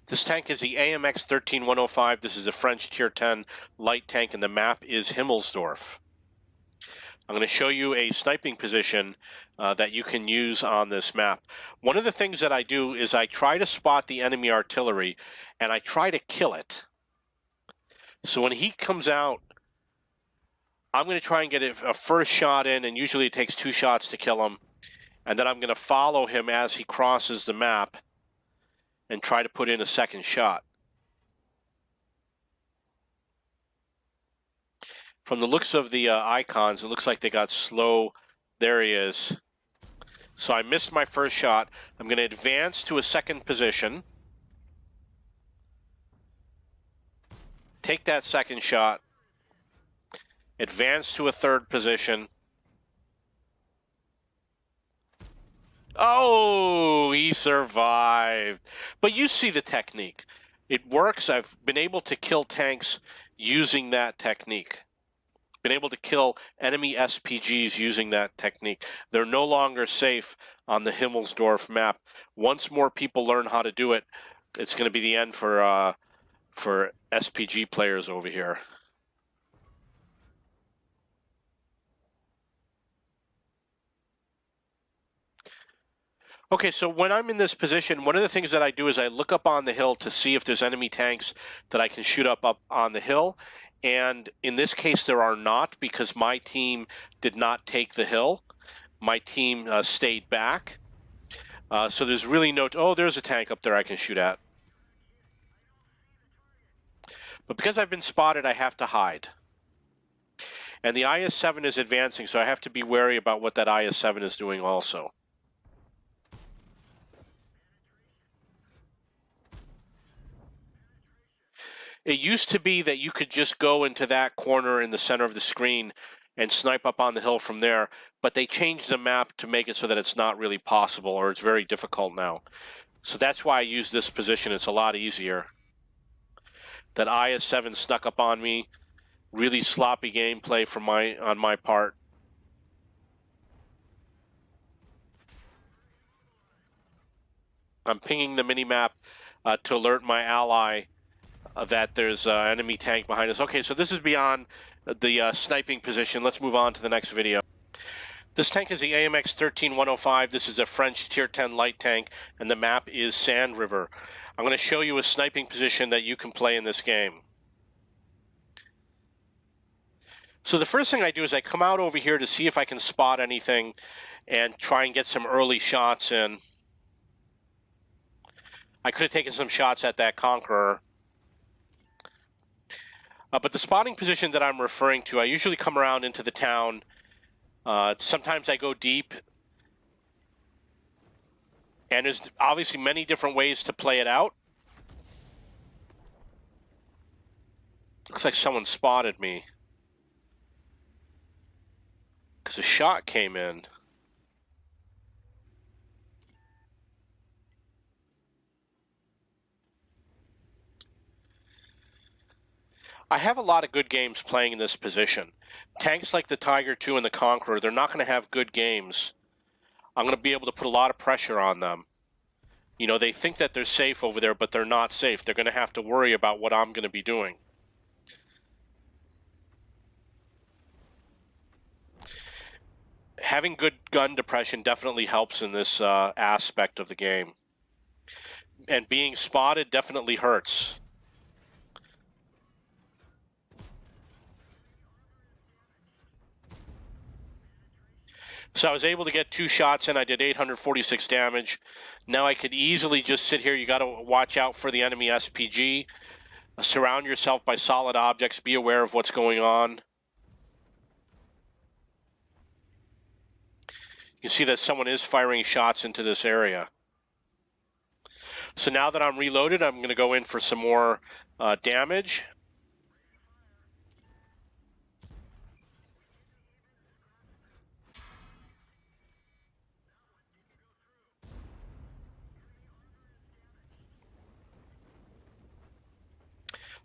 This tank is the AMX 13105. This is a French Tier 10 light tank, and the map is Himmelsdorf. I'm going to show you a sniping position that you can use on this map. One of the things that I do is I try to spot the enemy artillery, and I try to kill it. So when he comes out, I'm going to try and get a first shot in, and usually it takes 2 shots to kill him. And then I'm going to follow him as he crosses the map and try to put in a second shot. From the looks of the icons, it looks like they got slow. There he is. So I missed my first shot. I'm going to advance to a second position. Take that second shot. Advance to a third position. Oh, he survived. But you see the technique. It works. I've been able to kill tanks using that technique. Been able to kill enemy SPGs using that technique. They're no longer safe on the Himmelsdorf map. Once more people learn how to do it, it's going to be the end for SPG players over here. Okay, so when I'm in this position, one of the things that I do is I look up on the hill to see if there's enemy tanks that I can shoot up on the hill. And in this case, there are not, because my team did not take the hill. My team stayed back. So there's really no... Oh, there's a tank up there I can shoot at. But because I've been spotted, I have to hide. And the IS-7 is advancing, so I have to be wary about what that IS-7 is doing also. It used to be that you could just go into that corner in the center of the screen and snipe up on the hill from there, but they changed the map to make it so that it's not really possible, or it's very difficult now. So that's why I use this position. It's a lot easier. That IS-7 snuck up on me. Really sloppy gameplay on my part. I'm pinging the minimap to alert my ally that there's an enemy tank behind us. Okay, so this is beyond the sniping position. Let's move on to the next video. This tank is the AMX 13105. This is a French Tier 10 light tank, and the map is Sand River. I'm going to show you a sniping position that you can play in this game. So the first thing I do is I come out over here to see if I can spot anything and try and get some early shots in. I could have taken some shots at that Conqueror. But the spotting position that I'm referring to, I usually come around into the town. Sometimes I go deep. And there's obviously many different ways to play it out. Looks like someone spotted me, because a shot came in. I have a lot of good games playing in this position. Tanks like the Tiger II and the Conqueror, they're not going to have good games. I'm going to be able to put a lot of pressure on them. You know, they think that they're safe over there, but they're not safe. They're going to have to worry about what I'm going to be doing. Having good gun depression definitely helps in this aspect of the game. And being spotted definitely hurts. So I was able to get 2 shots in. I did 846 damage. Now I could easily just sit here. You got to watch out for the enemy SPG. Surround yourself by solid objects. Be aware of what's going on. You can see that someone is firing shots into this area. So now that I'm reloaded, I'm going to go in for some more damage.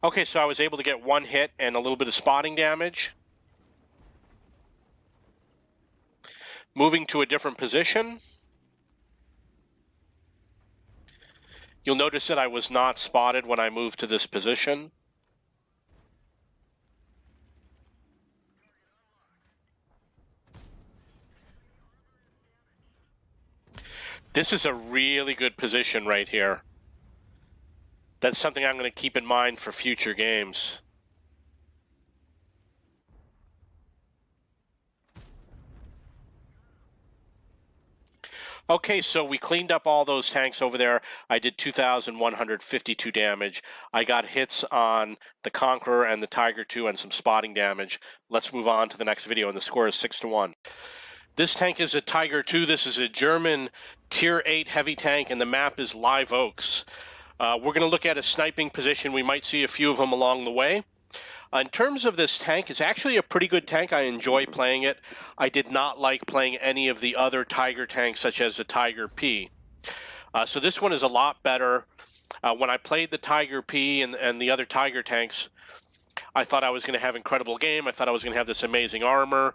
Okay, so I was able to get 1 hit and a little bit of spotting damage. Moving to a different position. You'll notice that I was not spotted when I moved to this position. This is a really good position right here. That's something I'm going to keep in mind for future games. Okay, so we cleaned up all those tanks over there. I did 2,152 damage. I got hits on the Conqueror and the Tiger II and some spotting damage. Let's move on to the next video, and the score is 6-1. This tank is a Tiger II. This is a German Tier 8 heavy tank, and the map is Live Oaks. We're going to look at a sniping position. We might see a few of them along the way. In terms of this tank, it's actually a pretty good tank. I enjoy playing it. I did not like playing any of the other Tiger tanks, such as the Tiger P. So this one is a lot better. When I played the Tiger P and the other Tiger tanks, I thought I was going to have an incredible game. I thought I was going to have this amazing armor,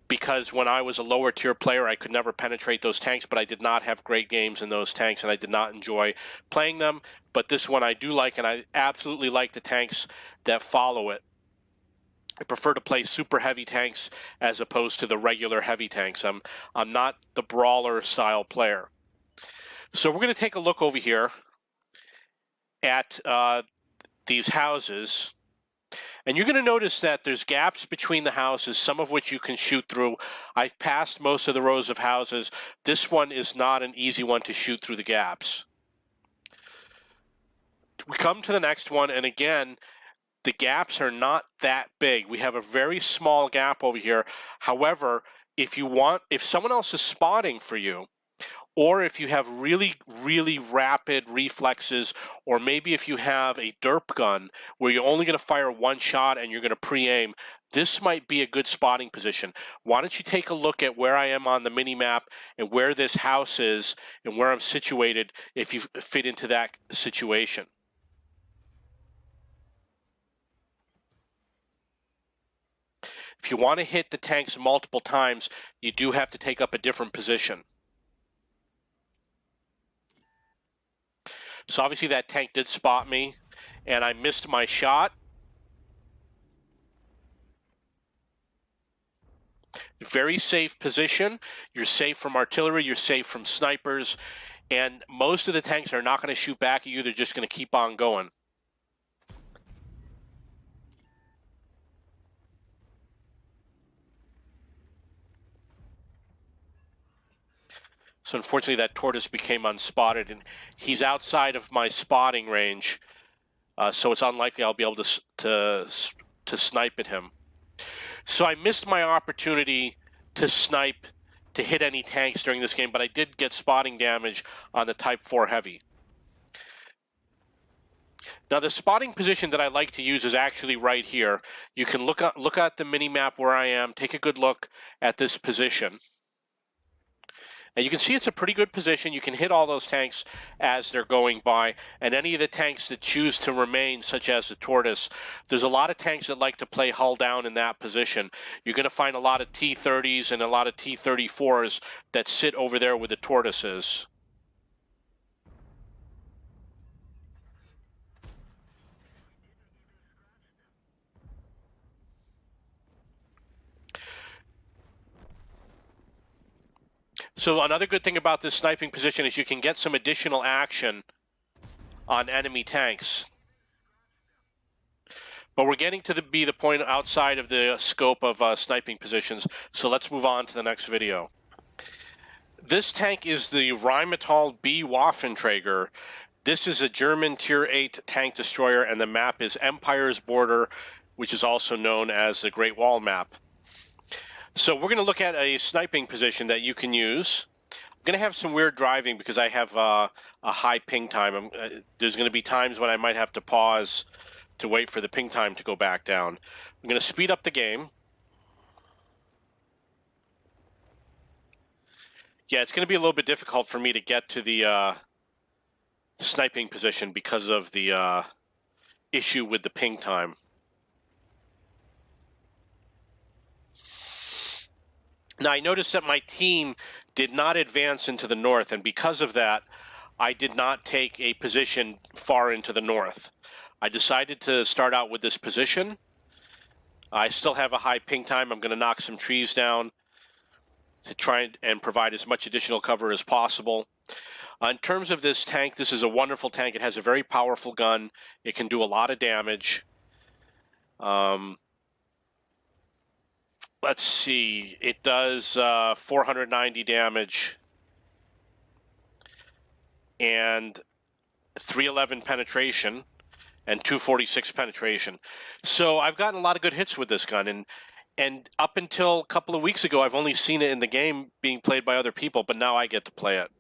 because when I was a lower tier player, I could never penetrate those tanks, but I did not have great games in those tanks, and I did not enjoy playing them. But this one I do like, and I absolutely like the tanks that follow it. I prefer to play super heavy tanks as opposed to the regular heavy tanks. I'm not the brawler style player. So we're going to take a look over here at these houses. And you're going to notice that there's gaps between the houses, some of which you can shoot through. I've passed most of the rows of houses. This one is not an easy one to shoot through the gaps. We come to the next one, and again, the gaps are not that big. We have a very small gap over here. However, if someone else is spotting for you, or if you have really, really rapid reflexes, or maybe if you have a derp gun where you're only going to fire one shot and you're going to pre-aim, this might be a good spotting position. Why don't you take a look at where I am on the mini-map and where this house is and where I'm situated if you fit into that situation. If you want to hit the tanks multiple times, you do have to take up a different position. So obviously that tank did spot me, and I missed my shot. Very safe position. You're safe from artillery, you're safe from snipers, and most of the tanks are not going to shoot back at you. They're just going to keep on going. So unfortunately that tortoise became unspotted, and he's outside of my spotting range, so it's unlikely I'll be able to snipe at him. So I missed my opportunity to snipe, to hit any tanks during this game, but I did get spotting damage on the Type 4 Heavy. Now the spotting position that I like to use is actually right here. You can look at the mini-map where I am, take a good look at this position. And you can see it's a pretty good position. You can hit all those tanks as they're going by, and any of the tanks that choose to remain, such as the tortoise. There's a lot of tanks that like to play hull down in that position. You're going to find a lot of T-30s and a lot of T-34s that sit over there with the tortoises. So another good thing about this sniping position is you can get some additional action on enemy tanks. But we're getting to be the point outside of the scope of sniping positions, so let's move on to the next video. This tank is the Rheinmetall B Waffenträger. This is a German Tier 8 tank destroyer, and the map is Empire's Border, which is also known as the Great Wall map. So we're going to look at a sniping position that you can use. I'm going to have some weird driving because I have a high ping time. There's going to be times when I might have to pause to wait for the ping time to go back down. I'm going to speed up the game. Yeah, it's going to be a little bit difficult for me to get to the sniping position because of the issue with the ping time. Now, I noticed that my team did not advance into the north, and because of that, I did not take a position far into the north. I decided to start out with this position. I still have a high ping time. I'm going to knock some trees down to try and provide as much additional cover as possible. In terms of this tank, this is a wonderful tank. It has a very powerful gun. It can do a lot of damage. Let's see. It does 490 damage and 311 penetration and 246 penetration. So I've gotten a lot of good hits with this gun, and up until a couple of weeks ago, I've only seen it in the game being played by other people, but now I get to play it.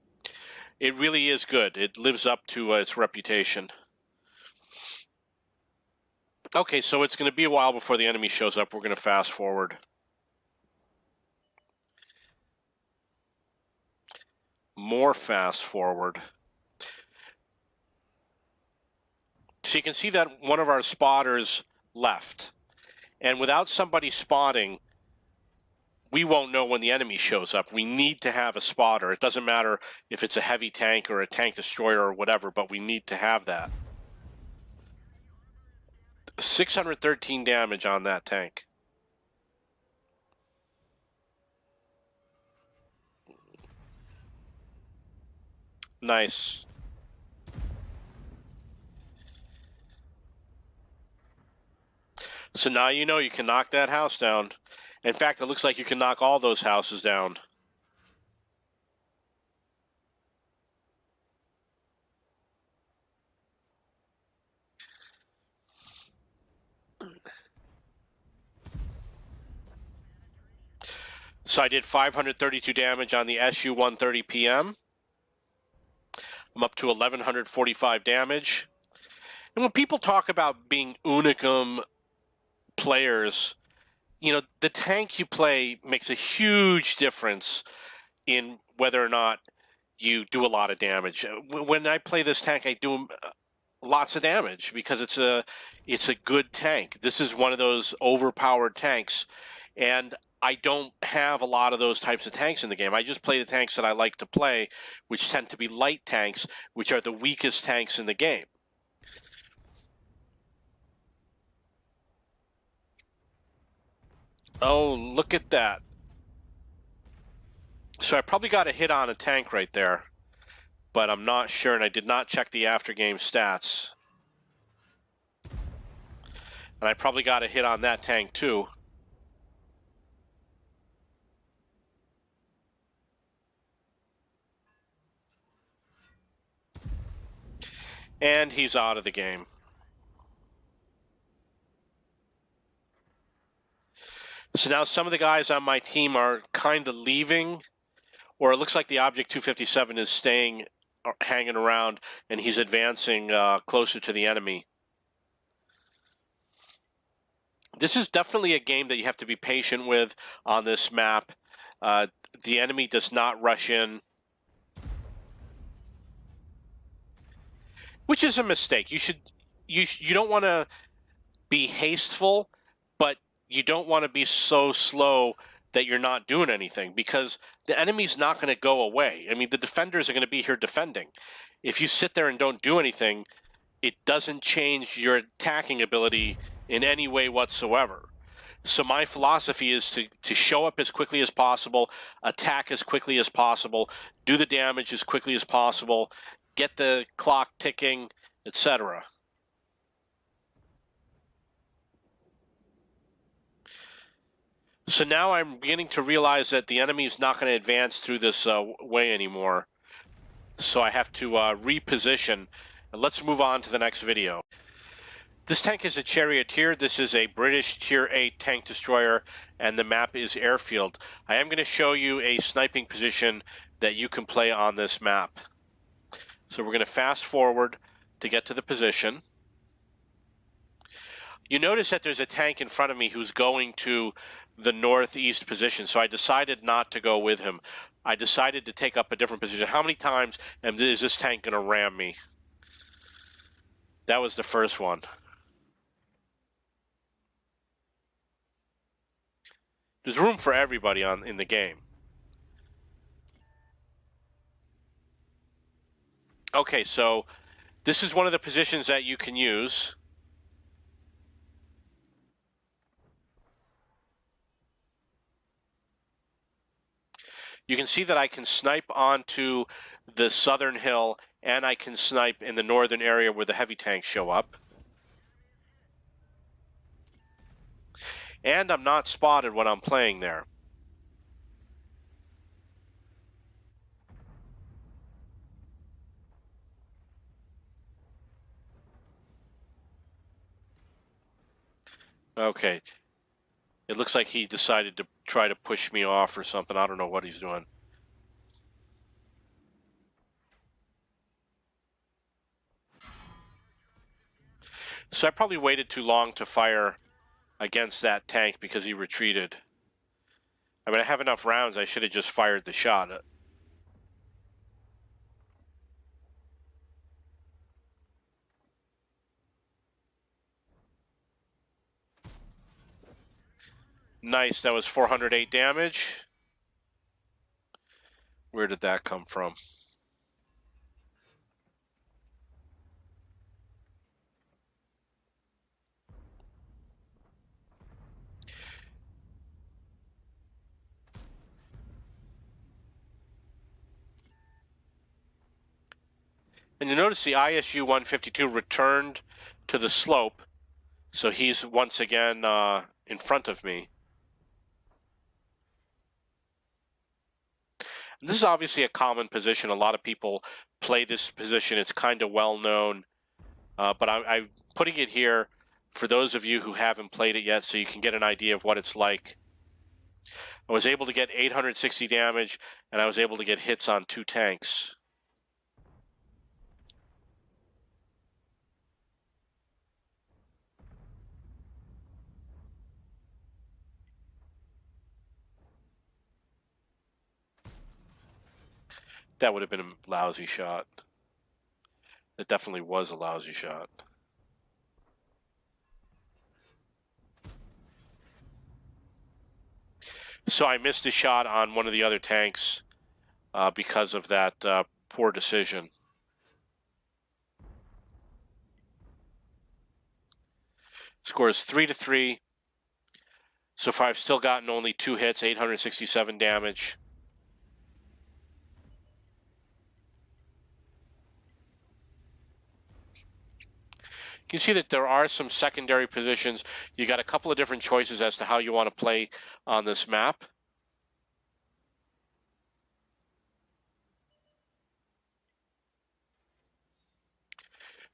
It really is good. It lives up to its reputation. Okay, so it's going to be a while before the enemy shows up. We're going to fast forward. More fast forward. So you can see that one of our spotters left. And without somebody spotting, we won't know when the enemy shows up. We need to have a spotter. It doesn't matter if it's a heavy tank or a tank destroyer or whatever, but we need to have that. 613 damage on that tank. Nice. So now you know you can knock that house down. In fact, it looks like you can knock all those houses down. So I did 532 damage on the SU-130 PM. I'm up to 1,145 damage. And when people talk about being unicum players, you know, the tank you play makes a huge difference in whether or not you do a lot of damage. When I play this tank, I do lots of damage because it's a good tank. This is one of those overpowered tanks, and I don't have a lot of those types of tanks in the game. I just play the tanks that I like to play, which tend to be light tanks, which are the weakest tanks in the game. Oh, look at that. So I probably got a hit on a tank right there, but I'm not sure, and I did not check the after-game stats. And I probably got a hit on that tank too. And he's out of the game. So now some of the guys on my team are kind of leaving, or it looks like the Object 257 is staying, hanging around, and he's advancing closer to the enemy. This is definitely a game that you have to be patient with on this map. The enemy does not rush in, which is a mistake. You don't want to be hasteful, but you don't want to be so slow that you're not doing anything, because the enemy's not going to go away. I mean, the defenders are going to be here defending. If you sit there and don't do anything, it doesn't change your attacking ability in any way whatsoever. So my philosophy is to show up as quickly as possible, attack as quickly as possible, do the damage as quickly as possible, get the clock ticking, etc. So now I'm beginning to realize that the enemy's not going to advance through this way anymore. So I have to reposition. Let's move on to the next video. This tank is a Charioteer. This is a British Tier 8 tank destroyer, and the map is Airfield. I am going to show you a sniping position that you can play on this map. So we're going to fast forward to get to the position. You notice that there's a tank in front of me who's going to the northeast position, so I decided not to go with him. I decided to take up a different position. How many times is this tank going to ram me? That was the first one. There's room for everybody in the game. Okay, so this is one of the positions that you can use. You can see that I can snipe onto the southern hill, and I can snipe in the northern area where the heavy tanks show up. And I'm not spotted when I'm playing there. Okay. It looks like he decided to try to push me off or something. I don't know what he's doing. So I probably waited too long to fire against that tank because he retreated. I mean, I have enough rounds. I should have just fired the shot. Nice. That was 408 damage. Where did that come from? And you notice the ISU 152 returned to the slope, so he's once again in front of me. And this is obviously a common position. A lot of people play this position. It's kind of well known, but I'm putting it here for those of you who haven't played it yet, so you can get an idea of what it's like. I was able to get 860 damage, and I was able to get hits on 2 tanks. That would have been a lousy shot. It definitely was a lousy shot. So I missed a shot on one of the other tanks because of that poor decision. Score is 3-3. So far, I've still gotten only 2 hits, 867 damage. You can see that there are some secondary positions. You got a couple of different choices as to how you want to play on this map.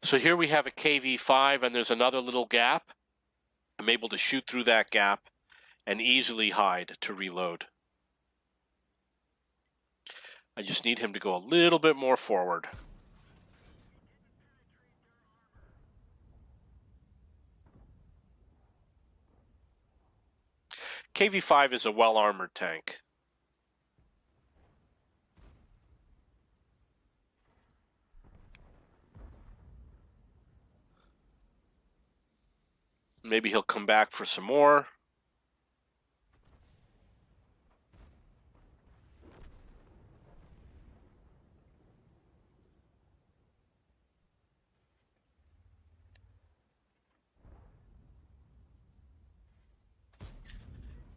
So here we have a KV5, and there's another little gap. I'm able to shoot through that gap and easily hide to reload. I just need him to go a little bit more forward. KV5 is a well-armored tank. Maybe he'll come back for some more.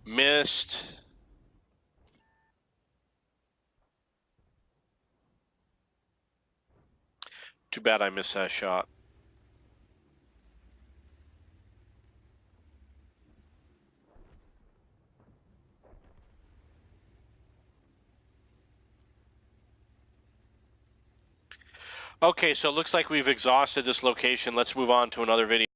Missed. Too bad I missed that shot. Okay, so it looks like we've exhausted this location. Let's move on to another video.